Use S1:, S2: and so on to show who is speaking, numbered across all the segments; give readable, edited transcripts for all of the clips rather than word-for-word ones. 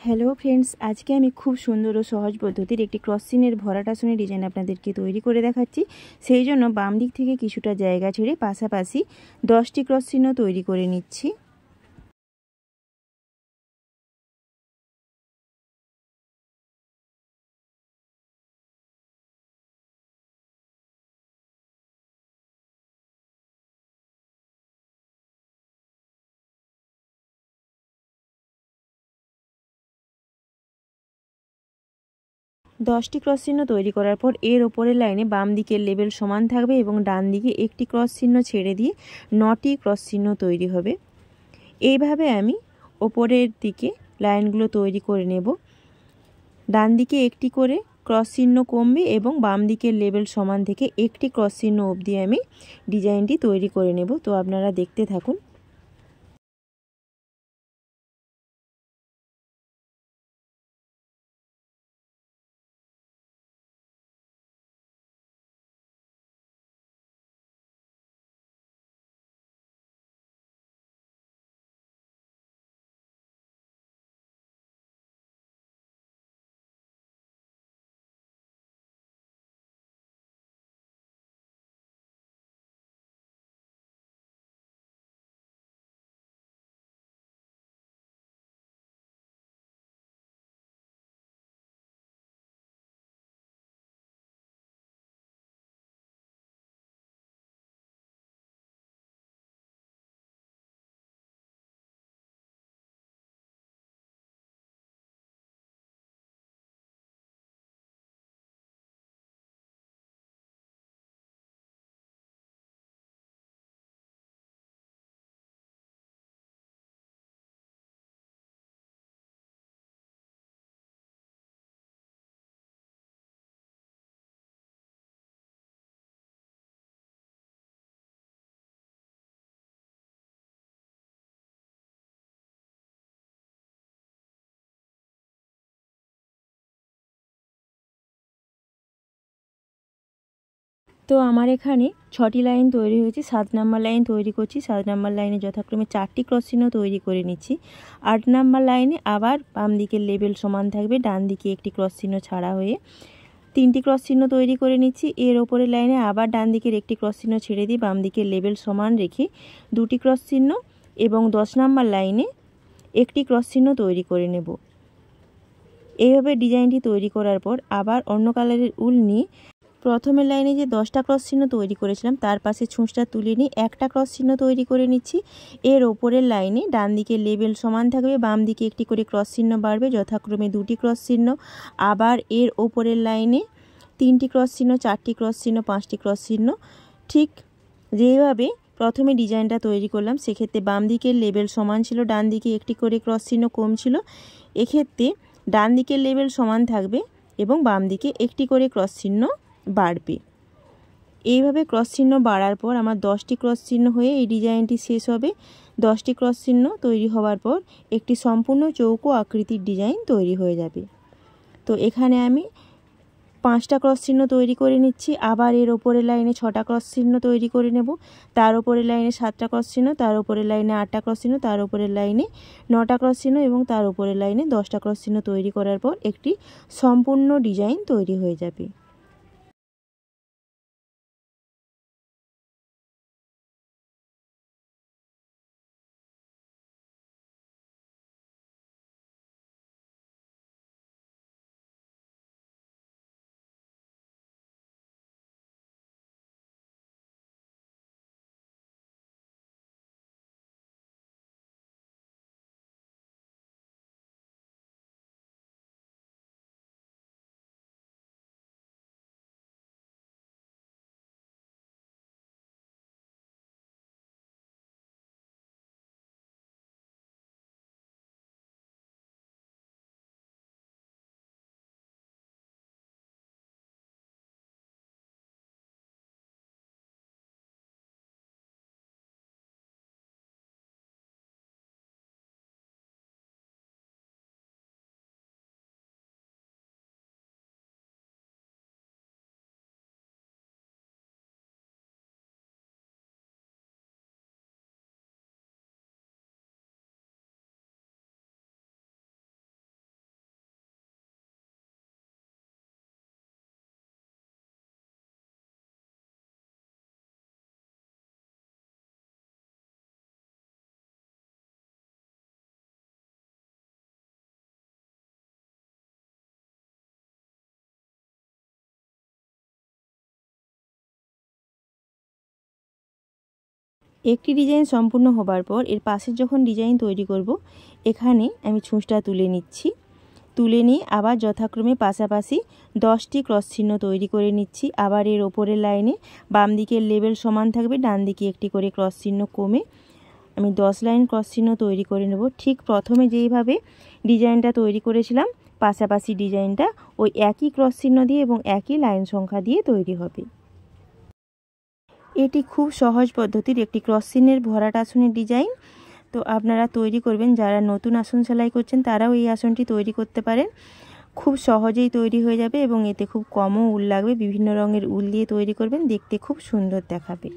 S1: Hello friends, আজকে আমি খুব সুন্দর ও সহজ পদ্ধতির একটি ক্রস চিহ্নের ভরাটাসনের ডিজাইন আপনাদেরকে তৈরি করে দেখাচ্ছি। সেই জন্য বাম দিক থেকে কিছুটা জায়গা ছেড়ে পাশাপাশি 10টি ক্রস চিহ্ন তৈরি করে নিচ্ছি। দশটি ক্রস চিহ্ন তৈরি করার পর এর ওপরের লাইনে বাম দিকের লেবেল সমান থাকবে এবং ডান দিকে একটি ক্রস চিহ্ন ছেড়ে দিয়ে 9টি ক্রস চিহ্ন তৈরি হবে। এইভাবে আমি ওপরের দিকে লাইনগুলো তৈরি করে নেব। ডান দিকে একটি করে ক্রস চিহ্ন কমবে এবং বাম দিকের লেবেল সমান থেকে একটি ক্রস চিহ্ন অবধি আমি ডিজাইনটি তৈরি করে নেব। তো আপনারা দেখতে থাকুন। তো আমার এখানে 6টি লাইন তৈরি হয়েছে। 7 নাম্বার লাইন তৈরি করছি। 7 নাম্বার লাইনে যথাক্রমে 4টি ক্রস চিহ্ন তৈরি করে নিচ্ছি। 8 নাম্বার লাইনে আবার বাম দিকের লেবেল সমান থাকবে, ডান দিকে একটি ক্রস চিহ্ন ছাড়া হয়ে 3টি ক্রস চিহ্ন তৈরি করে নিচ্ছি। এর ওপরের লাইনে আবার ডান দিকের একটি ক্রস চিহ্ন ছেড়ে দিয়ে বাম দিকের লেবেল সমান রেখে 2টি ক্রস চিহ্ন এবং 10 নাম্বার লাইনে একটি ক্রস চিহ্ন তৈরি করে নেব। এইভাবে ডিজাইনটি তৈরি করার পর আবার অন্য কালারের উল নিয়ে প্রথমের লাইনে যে 10টা ক্রস চিহ্ন তৈরি করেছিলাম তার পাশে ছুঁচটা তুলে নিয়ে একটা ক্রস চিহ্ন তৈরি করে নিচ্ছি। এর ওপরের লাইনে ডান দিকে লেবেল সমান থাকবে, বাম দিকে একটি করে ক্রস চিহ্ন বাড়বে, যথাক্রমে 2টি ক্রস চিহ্ন। আবার এর ওপরের লাইনে 3টি ক্রস চিহ্ন, 4টি ক্রস চিহ্ন, 5টি ক্রস চিহ্ন। ঠিক যেভাবে প্রথমে ডিজাইনটা তৈরি করলাম সেক্ষেত্রে বাম দিকের লেবেল সমান ছিল, ডান দিকে একটি করে ক্রস চিহ্ন কম ছিল। এক্ষেত্রে ডান দিকের লেবেল সমান থাকবে এবং বাম দিকে একটি করে ক্রস চিহ্ন বাড়বে। এইভাবে ক্রস চিহ্ন বাড়ার পর আমার 10টি ক্রস চিহ্ন হয়ে এই ডিজাইনটি শেষ হবে। 10টি ক্রস চিহ্ন তৈরি হওয়ার পর একটি সম্পূর্ণ চৌকো আকৃতির ডিজাইন তৈরি হয়ে যাবে। তো এখানে আমি 5টা ক্রস চিহ্ন তৈরি করে নিচ্ছি। আবার এর ওপরের লাইনে 6টা ক্রস চিহ্ন তৈরি করে নেব, তার ওপরের লাইনে 7টা ক্রস চিহ্ন, তার ওপরের লাইনে 8টা ক্রস চিহ্ন, তার ওপরের লাইনে 9টা ক্রস চিহ্ন এবং তার ওপরের লাইনে 10টা ক্রস চিহ্ন তৈরি করার পর একটি সম্পূর্ণ ডিজাইন তৈরি হয়ে যাবে। একটি ডিজাইন সম্পূর্ণ হবার পর এর পাশের যখন ডিজাইন তৈরি করব, এখানে আমি ছুঁচটা তুলে নিচ্ছি। তুলে নিয়ে আবার যথাক্রমে পাশাপাশি 10টি ক্রস চিহ্ন তৈরি করে নিচ্ছি। আবার এর ওপরের লাইনে বাম দিকের লেবেল সমান থাকবে, ডান দিকে একটি করে ক্রস চিহ্ন কমে আমি 10 লাইন ক্রস চিহ্ন তৈরি করে নেব। ঠিক প্রথমে যেইভাবে ডিজাইনটা তৈরি করেছিলাম, পাশাপাশি ডিজাইনটা ওই একই ক্রস চিহ্ন দিয়ে এবং একই লাইন সংখ্যা দিয়ে তৈরি হবে। এটি খুব সহজ পদ্ধতির একটি ক্রস চিহ্নের ভরাট আসনের ডিজাইন। তো আপনারা তৈরি করবেন, যারা নতুন আসন সেলাই করছেন তারাও এই আসনটি তৈরি করতে পারেন। খুব সহজেই তৈরি হয়ে যাবে এবং এতে খুব কমও উল লাগবে। বিভিন্ন রঙের উল দিয়ে তৈরি করবেন, দেখতে খুব সুন্দর দেখাবে।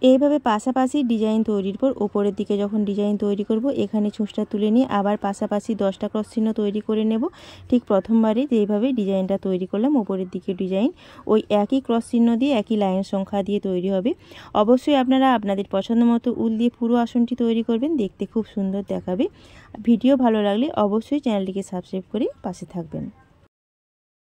S1: এইভাবে পাশাপাশি ডিজাইন তৈরির পর ওপরের দিকে যখন ডিজাইন তৈরি করব, এখানে ছুঁচটা তুলে নিয়ে আবার পাশাপাশি 10টা ক্রস চিহ্ন তৈরি করে নেব। ঠিক প্রথমবারে যেইভাবে ডিজাইনটা তৈরি করলাম, ওপরের দিকে ডিজাইন ওই একই ক্রস চিহ্ন দিয়ে একই লাইন সংখ্যা দিয়ে তৈরি হবে। অবশ্যই আপনারা আপনাদের পছন্দ মতো উল দিয়ে পুরো আসনটি তৈরি করবেন, দেখতে খুব সুন্দর দেখাবে। ভিডিও ভালো লাগলে অবশ্যই চ্যানেলটিকে সাবস্ক্রাইব করে পাশে থাকবেন।